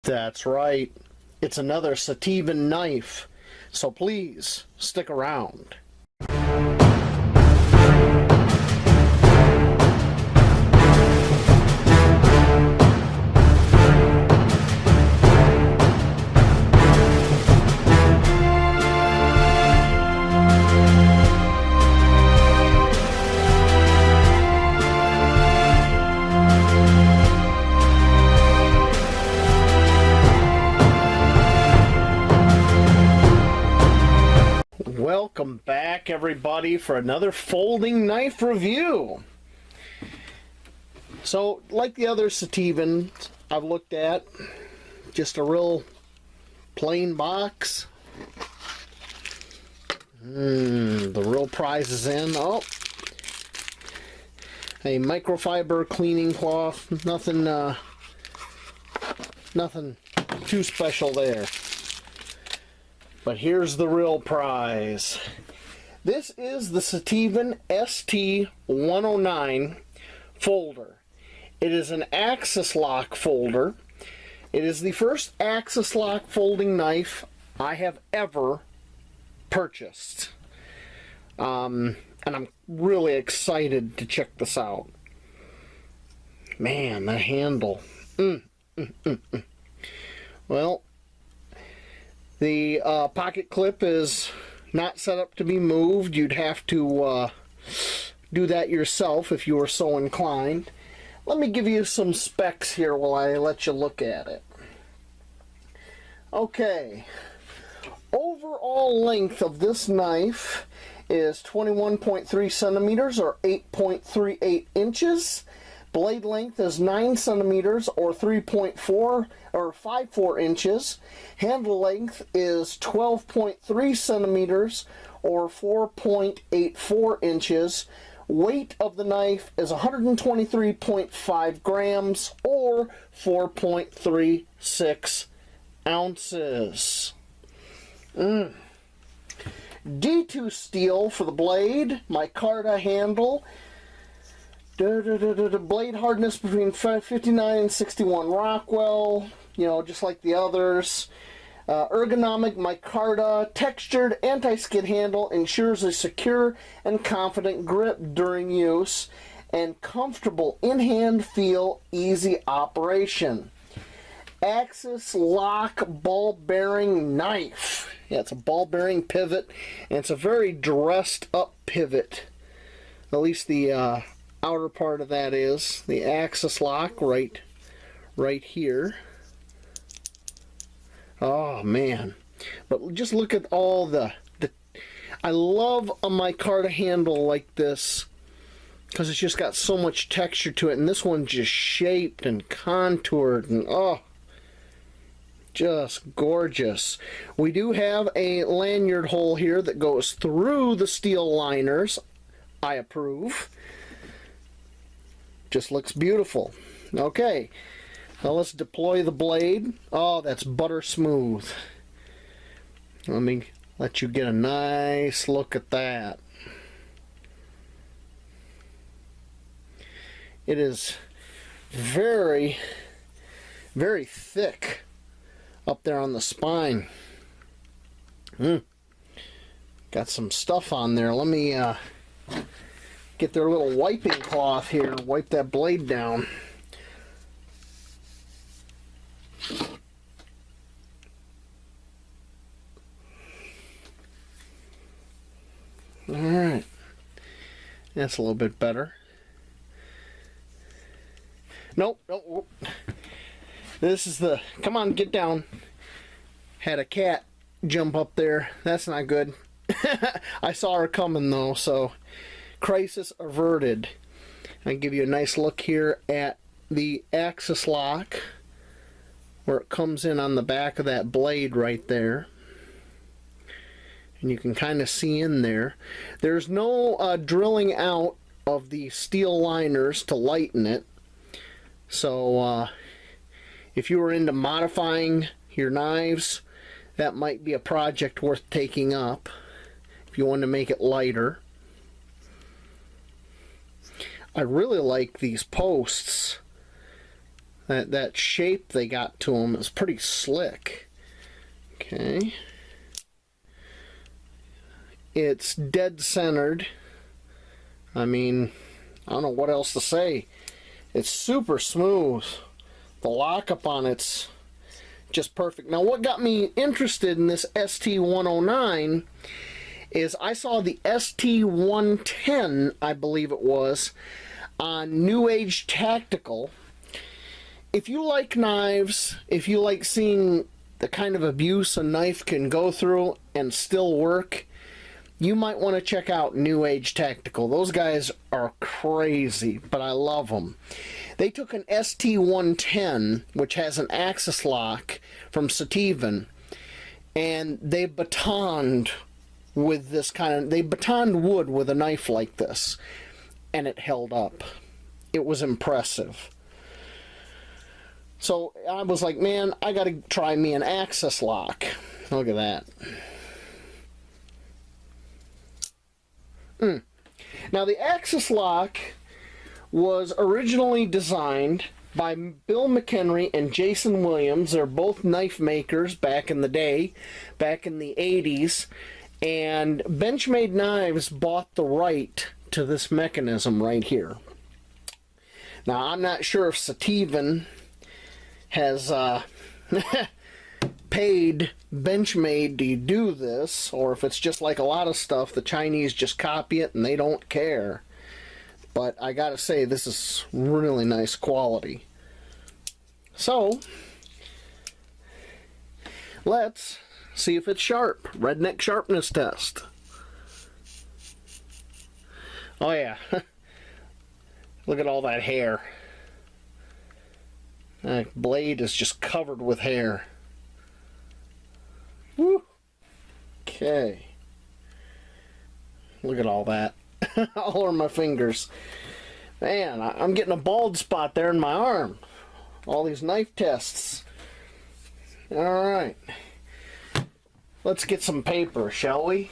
That's right. It's another Sitivien knife. So please stick around. Welcome back, everybody, for another folding knife review. So, like the other Sitivien I've looked at, just a real plain box. The real prize is in. Oh, a microfiber cleaning cloth. Nothing too special there. But here's the real prize. This is the Sitivien ST109 folder. It is an axis lock folder. It is the first axis lock folding knife I have ever purchased. And I'm really excited to check this out. Man, the handle. Well, the pocket clip is not set up to be moved. You'd have to do that yourself if you were so inclined. Let me give you some specs here while I let you look at it. Okay. Overall length of this knife is 21.3 centimeters or 8.38 inches. Blade length is 9 centimeters or 3.4 or 5.4 inches. Handle length is 12.3 centimeters or 4.84 inches. Weight of the knife is 123.5 grams or 4.36 ounces. D2 steel for the blade. Micarta handle. Blade hardness between 59 and 61 Rockwell, you know, just like the others. Ergonomic micarta, textured anti-skid handle ensures a secure and confident grip during use, and comfortable in-hand feel, easy operation. Axis lock ball bearing knife. Yeah, it's a ball bearing pivot, and it's a very dressed up pivot. At least the outer part of that is the axis lock right here. Oh man, but just look at all the I love a micarta handle like this because it's just got so much texture to it, and this one's just shaped and contoured, and oh, just gorgeous. We do have a lanyard hole here that goes through the steel liners. I approve. Just looks beautiful. Okay, now let's deploy the blade. Oh, that's butter smooth. Let me let you get a nice look at that. It is very, very thick up there on the spine. Got some stuff on there. Let me get their little wiping cloth here and wipe that blade down. Alright, that's a little bit better. Nope, nope. This is the, come on, get down. Had a cat jump up there. That's not good. I saw her coming though, so crisis averted. I'll give you a nice look here at the axis lock where it comes in on the back of that blade right there, and you can kind of see in there. There's no drilling out of the steel liners to lighten it, so if you were into modifying your knives, that might be a project worth taking up if you want to make it lighter. I really like these posts. That shape they got to them is pretty slick. Okay. It's dead centered. I mean, I don't know what else to say. It's super smooth. The lockup on it's just perfect. Now, what got me interested in this ST109 is I saw the ST110, I believe it was, on New Age Tactical. If you like knives, if you like seeing the kind of abuse a knife can go through and still work, you might want to check out New Age Tactical. Those guys are crazy, but I love them. They took an ST110, which has an axis lock from Sitivien, and they batoned with this they batoned wood with a knife like this, and it held up. It was impressive. So I was like, man, I gotta try me an axis lock. Look at that. Now, the axis lock was originally designed by Bill McHenry and Jason Williams. They're both knife makers back in the day, back in the 80s. And Benchmade Knives bought the right to this mechanism right here. Now, I'm not sure if Sitivien has paid Benchmade to do this, or if it's just like a lot of stuff, the Chinese just copy it and they don't care. But I gotta say, this is really nice quality. So, let's see if it's sharp. Redneck sharpness test. Oh yeah. Look at all that hair. That blade is just covered with hair. Woo. Okay. Look at all that. All over my fingers. Man, I'm getting a bald spot there in my arm. All these knife tests. Alright. Let's get some paper, shall we?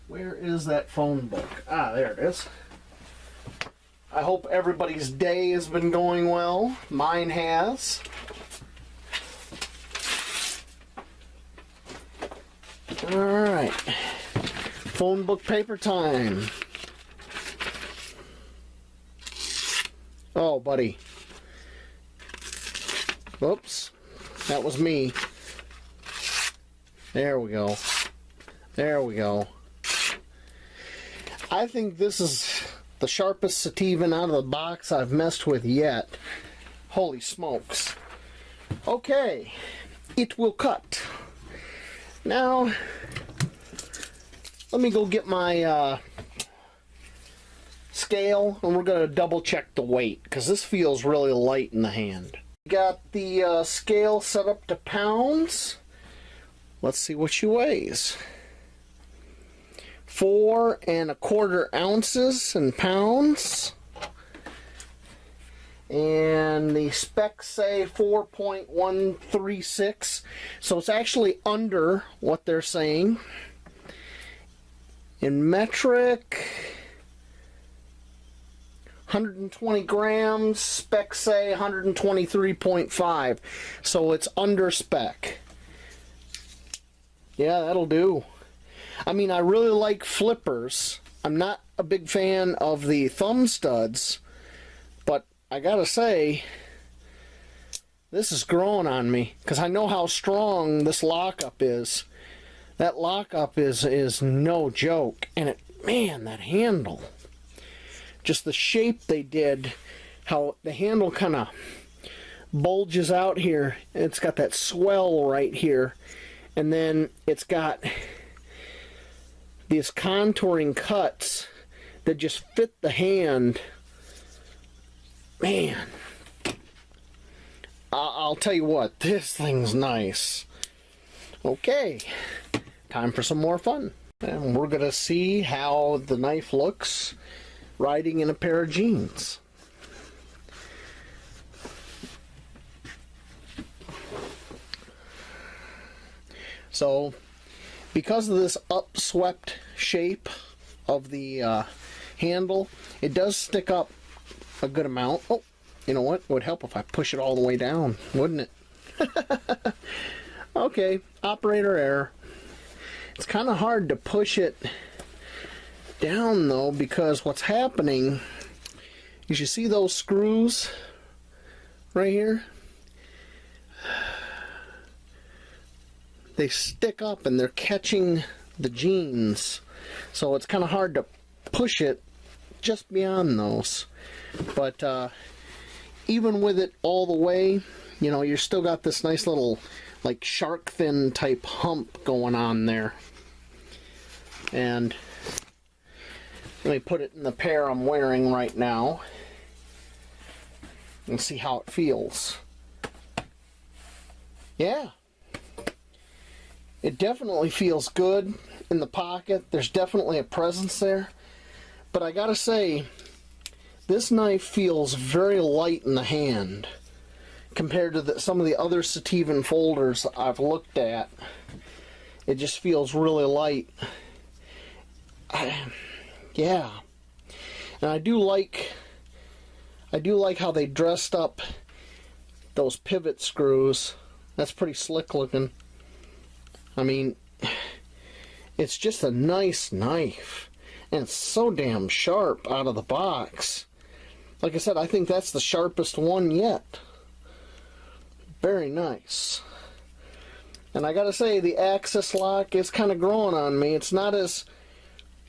Where is that phone book? Ah, there it is. I hope everybody's day has been going well. Mine has. Alright. Phone book paper time. Oh, buddy. Whoops. That was me. There we go. There we go. I think this is the sharpest Sitivien out of the box I've messed with yet. Holy smokes. Okay. It will cut. Now, let me go get my scale, and we're going to double check the weight, because this feels really light in the hand. Got the scale set up to pounds. Let's see what she weighs. 4 1/4 ounces in pounds. And the specs say 4.136, so it's actually under what they're saying. In metric, 120 grams, specs say 123.5, so it's under spec. Yeah, that'll do. I mean, I really like flippers. I'm not a big fan of the thumb studs, but I gotta say, this is growing on me, because I know how strong this lockup is. That lockup is no joke, and it, man, that handle. Just the shape they did, how the handle kind of bulges out here, and it's got that swell right here, and then it's got these contouring cuts that just fit the hand. Man, I'll tell you what, this thing's nice. Okay, time for some more fun. And we're gonna see how the knife looks riding in a pair of jeans. So, because of this upswept shape of the handle, it does stick up a good amount. Oh, You know what? It would help if I push it all the way down, wouldn't it? Okay, operator error. It's kind of hard to push it down though, because what's happening is, you see those screws right here? They stick up and they're catching the jeans, so it's kind of hard to push it just beyond those. But even with it all the way, you know, you're still got this nice little like shark fin type hump going on there. And let me put it in the pair I'm wearing right now and see how it feels. Yeah, it definitely feels good in the pocket. There's definitely a presence there. But I gotta say, this knife feels very light in the hand compared to some of the other Sitivien folders I've looked at. It just feels really light. Yeah, and I do like how they dressed up those pivot screws. That's pretty slick looking. I mean, it's just a nice knife, and it's so damn sharp out of the box. Like I said, I think that's the sharpest one yet. Very nice. And I gotta say, the axis lock is kind of growing on me. It's not as,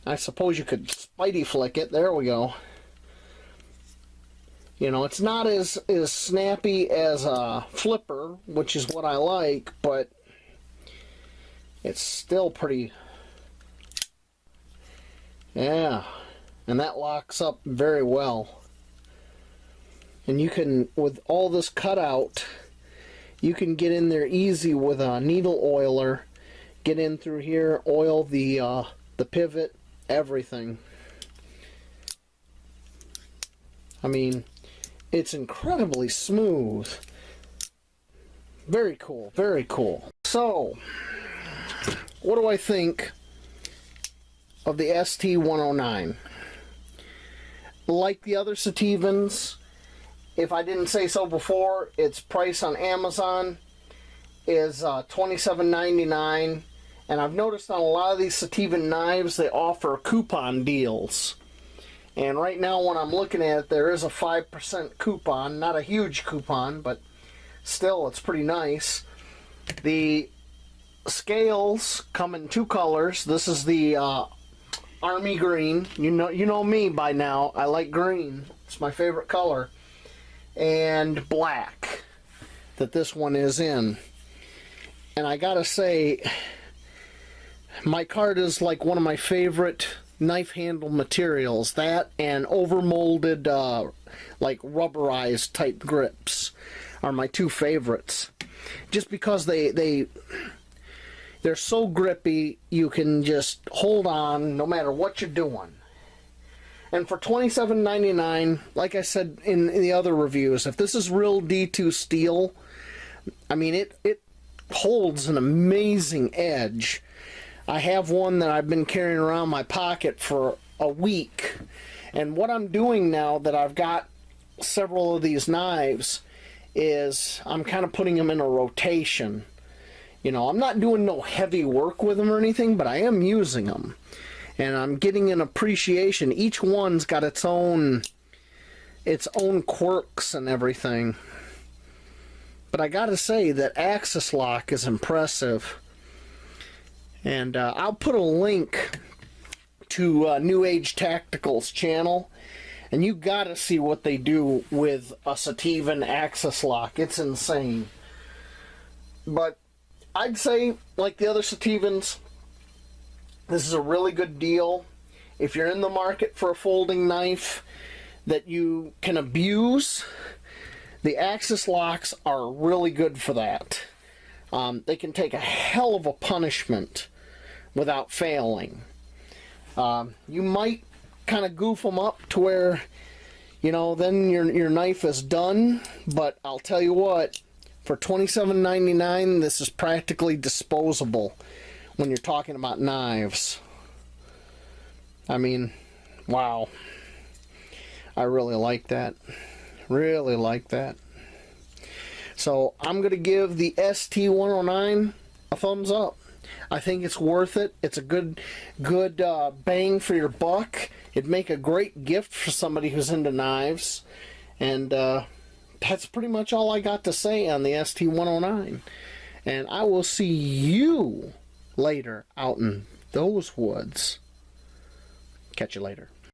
I suppose you could spidey flick it. There we go. You know, it's not as snappy as a flipper, which is what I like, but it's still pretty. Yeah, and that locks up very well. And you can, with all this cutout, you can get in there easy with a needle oiler. Get in through here, oil the pivot, everything. I mean, it's incredibly smooth. Very cool, very cool. So, what do I think of the ST109? Like the other Sitiviens, if I didn't say so before, its price on Amazon is $27.99, and I've noticed on a lot of these Sitivien knives they offer coupon deals. And right now when I'm looking at it, there is a 5% coupon, not a huge coupon, but still it's pretty nice. The scales come in two colors. This is the army green. You know me by now. I like green. It's my favorite color. And black, that this one is in. And I gotta say, micarta is like one of my favorite knife handle materials. That and overmolded like rubberized type grips are my two favorites, just because they're so grippy. You can just hold on no matter what you're doing. And for $27.99, like I said in the other reviews, if this is real D2 steel, I mean, it holds an amazing edge. I have one that I've been carrying around my pocket for a week. And what I'm doing now that I've got several of these knives is I'm kind of putting them in a rotation. You know, I'm not doing no heavy work with them or anything, but I am using them. And I'm getting an appreciation. Each one's got its own quirks and everything. But I gotta say that axis lock is impressive. And I'll put a link to New Age Tactical's channel, and you gotta see what they do with a Sitivien axis lock. It's insane. But I'd say, like the other Sitiviens, this is a really good deal. If you're in the market for a folding knife that you can abuse, the axis locks are really good for that. They can take a hell of a punishment without failing. You might kind of goof them up to where, you know, then your knife is done, but I'll tell you what, for $27.99, this is practically disposable when you're talking about knives. I mean, wow. I really like that. Really like that. So I'm going to give the ST109 a thumbs up. I think it's worth it. It's a good bang for your buck. It'd make a great gift for somebody who's into knives. And that's pretty much all I got to say on the ST109. And I will see you later out in those woods. Catch you later.